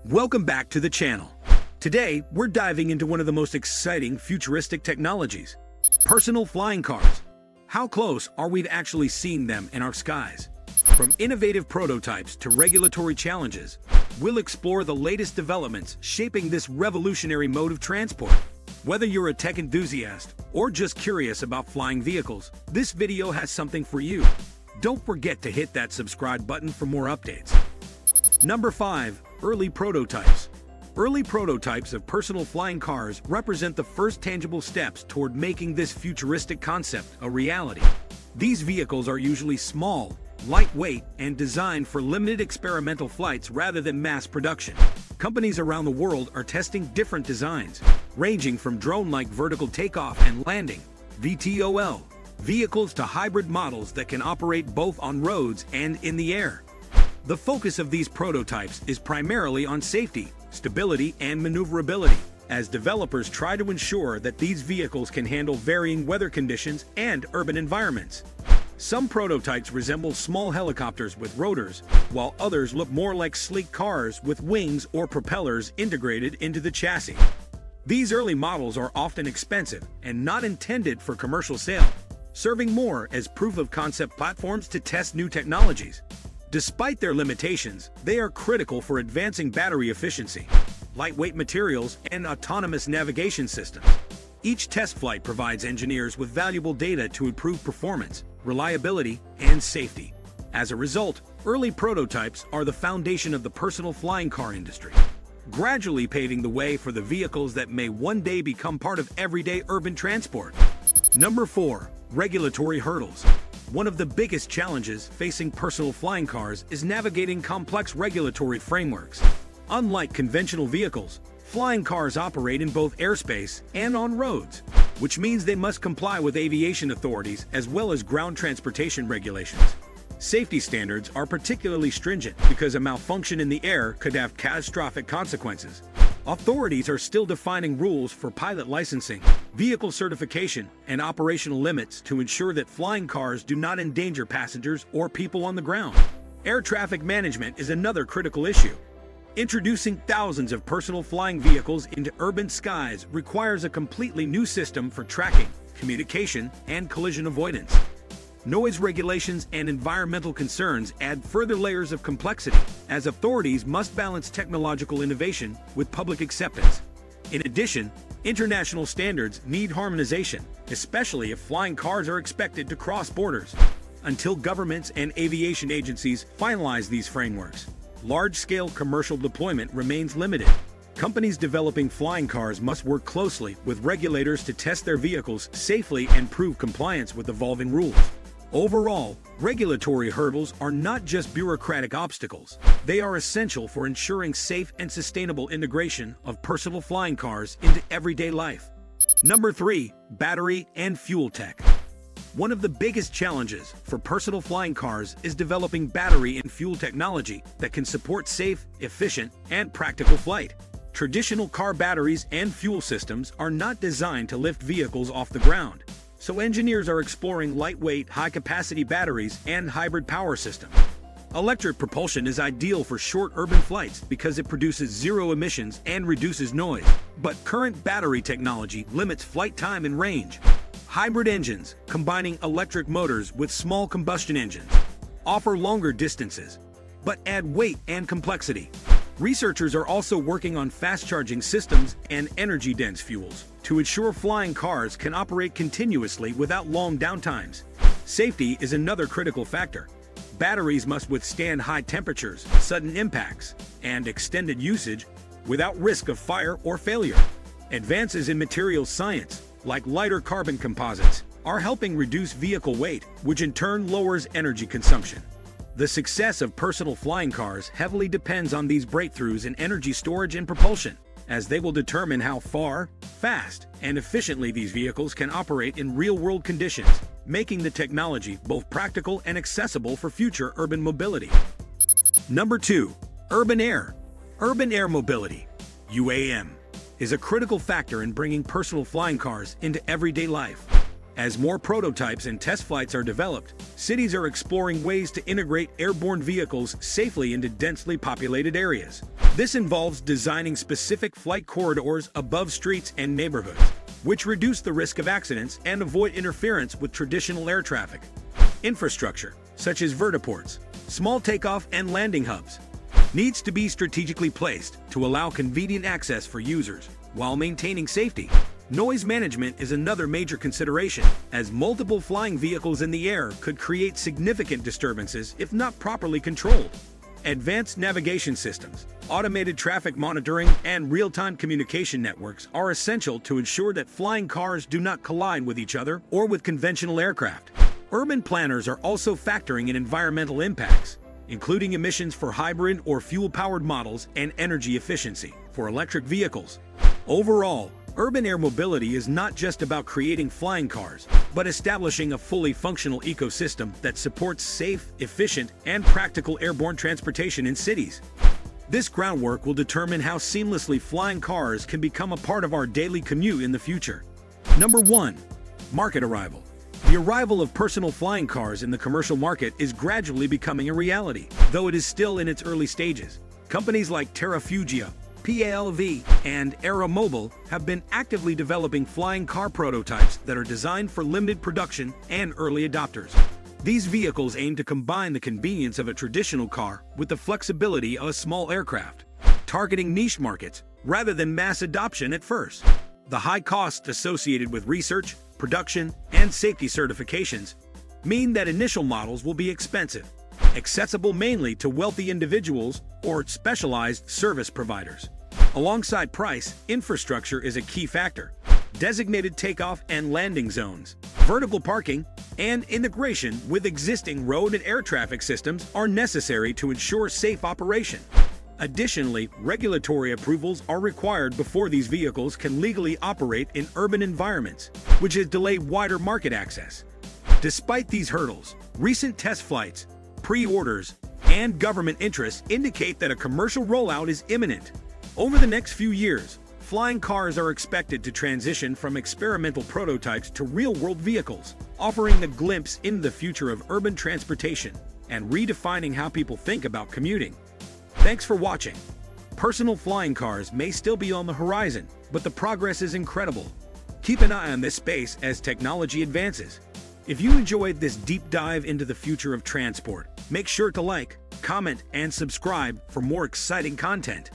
Welcome back to the channel. Today, we're diving into one of the most exciting futuristic technologies, personal flying cars. How close are we to actually seeing them in our skies? From innovative prototypes to regulatory challenges, we'll explore the latest developments shaping this revolutionary mode of transport. Whether you're a tech enthusiast or just curious about flying vehicles, this video has something for you. Don't forget to hit that subscribe button for more updates. Number 5. Early prototypes. Early prototypes of personal flying cars represent the first tangible steps toward making this futuristic concept a reality. These vehicles are usually small, lightweight, and designed for limited experimental flights rather than mass production. Companies around the world are testing different designs, ranging from drone-like vertical takeoff and landing (VTOL) vehicles to hybrid models that can operate both on roads and in the air. The focus of these prototypes is primarily on safety, stability, and maneuverability, as developers try to ensure that these vehicles can handle varying weather conditions and urban environments. Some prototypes resemble small helicopters with rotors, while others look more like sleek cars with wings or propellers integrated into the chassis. These early models are often expensive and not intended for commercial sale, serving more as proof-of-concept platforms to test new technologies. Despite their limitations, they are critical for advancing battery efficiency, lightweight materials, and autonomous navigation systems. Each test flight provides engineers with valuable data to improve performance, reliability, and safety. As a result, early prototypes are the foundation of the personal flying car industry, gradually paving the way for the vehicles that may one day become part of everyday urban transport. Number 4. Regulatory hurdles. One of the biggest challenges facing personal flying cars is navigating complex regulatory frameworks. Unlike conventional vehicles, flying cars operate in both airspace and on roads, which means they must comply with aviation authorities as well as ground transportation regulations. Safety standards are particularly stringent because a malfunction in the air could have catastrophic consequences. Authorities are still defining rules for pilot licensing, vehicle certification, and operational limits to ensure that flying cars do not endanger passengers or people on the ground. Air traffic management is another critical issue. Introducing thousands of personal flying vehicles into urban skies requires a completely new system for tracking, communication, and collision avoidance. Noise regulations and environmental concerns add further layers of complexity, as authorities must balance technological innovation with public acceptance. In addition, international standards need harmonization, especially if flying cars are expected to cross borders. Until governments and aviation agencies finalize these frameworks, large-scale commercial deployment remains limited. Companies developing flying cars must work closely with regulators to test their vehicles safely and prove compliance with evolving rules. Overall, regulatory hurdles are not just bureaucratic obstacles. They are essential for ensuring safe and sustainable integration of personal flying cars into everyday life. Number 3. Battery and fuel tech. One of the biggest challenges for personal flying cars is developing battery and fuel technology that can support safe, efficient, and practical flight. Traditional car batteries and fuel systems are not designed to lift vehicles off the ground, so engineers are exploring lightweight, high-capacity batteries and hybrid power systems. Electric propulsion is ideal for short urban flights because it produces zero emissions and reduces noise, but current battery technology limits flight time and range. Hybrid engines, combining electric motors with small combustion engines, offer longer distances, but add weight and complexity. Researchers are also working on fast-charging systems and energy-dense fuels to ensure flying cars can operate continuously without long downtimes. Safety is another critical factor. Batteries must withstand high temperatures, sudden impacts, and extended usage without risk of fire or failure. Advances in materials science, like lighter carbon composites, are helping reduce vehicle weight, which in turn lowers energy consumption. The success of personal flying cars heavily depends on these breakthroughs in energy storage and propulsion, as they will determine how far, fast, and efficiently these vehicles can operate in real-world conditions, making the technology both practical and accessible for future urban mobility. Number 2. Urban air. Urban air mobility, UAM, is a critical factor in bringing personal flying cars into everyday life. As more prototypes and test flights are developed, cities are exploring ways to integrate airborne vehicles safely into densely populated areas. This involves designing specific flight corridors above streets and neighborhoods, which reduce the risk of accidents and avoid interference with traditional air traffic. Infrastructure, such as vertiports, small takeoff and landing hubs, needs to be strategically placed to allow convenient access for users while maintaining safety. Noise management is another major consideration, as multiple flying vehicles in the air could create significant disturbances if not properly controlled. Advanced navigation systems, automated traffic monitoring, and real-time communication networks are essential to ensure that flying cars do not collide with each other or with conventional aircraft. Urban planners are also factoring in environmental impacts, including emissions for hybrid or fuel-powered models and energy efficiency for electric vehicles. Overall, urban air mobility is not just about creating flying cars, but establishing a fully functional ecosystem that supports safe, efficient, and practical airborne transportation in cities. This groundwork will determine how seamlessly flying cars can become a part of our daily commute in the future. Number 1. Market arrival. The arrival of personal flying cars in the commercial market is gradually becoming a reality, though it is still in its early stages. Companies like Terrafugia, PALV, and Aeromobile have been actively developing flying car prototypes that are designed for limited production and early adopters. These vehicles aim to combine the convenience of a traditional car with the flexibility of a small aircraft, targeting niche markets rather than mass adoption at first. The high costs associated with research, production, and safety certifications mean that initial models will be expensive, accessible mainly to wealthy individuals or specialized service providers. Alongside price, infrastructure is a key factor. Designated takeoff and landing zones, vertical parking, and integration with existing road and air traffic systems are necessary to ensure safe operation. Additionally, regulatory approvals are required before these vehicles can legally operate in urban environments, which has delayed wider market access. Despite these hurdles, recent test flights, pre-orders, and government interests indicate that a commercial rollout is imminent. Over the next few years, flying cars are expected to transition from experimental prototypes to real-world vehicles, offering a glimpse into the future of urban transportation and redefining how people think about commuting. Thanks for watching. Personal flying cars may still be on the horizon, but the progress is incredible. Keep an eye on this space as technology advances. If you enjoyed this deep dive into the future of transport, make sure to like, comment, and subscribe for more exciting content.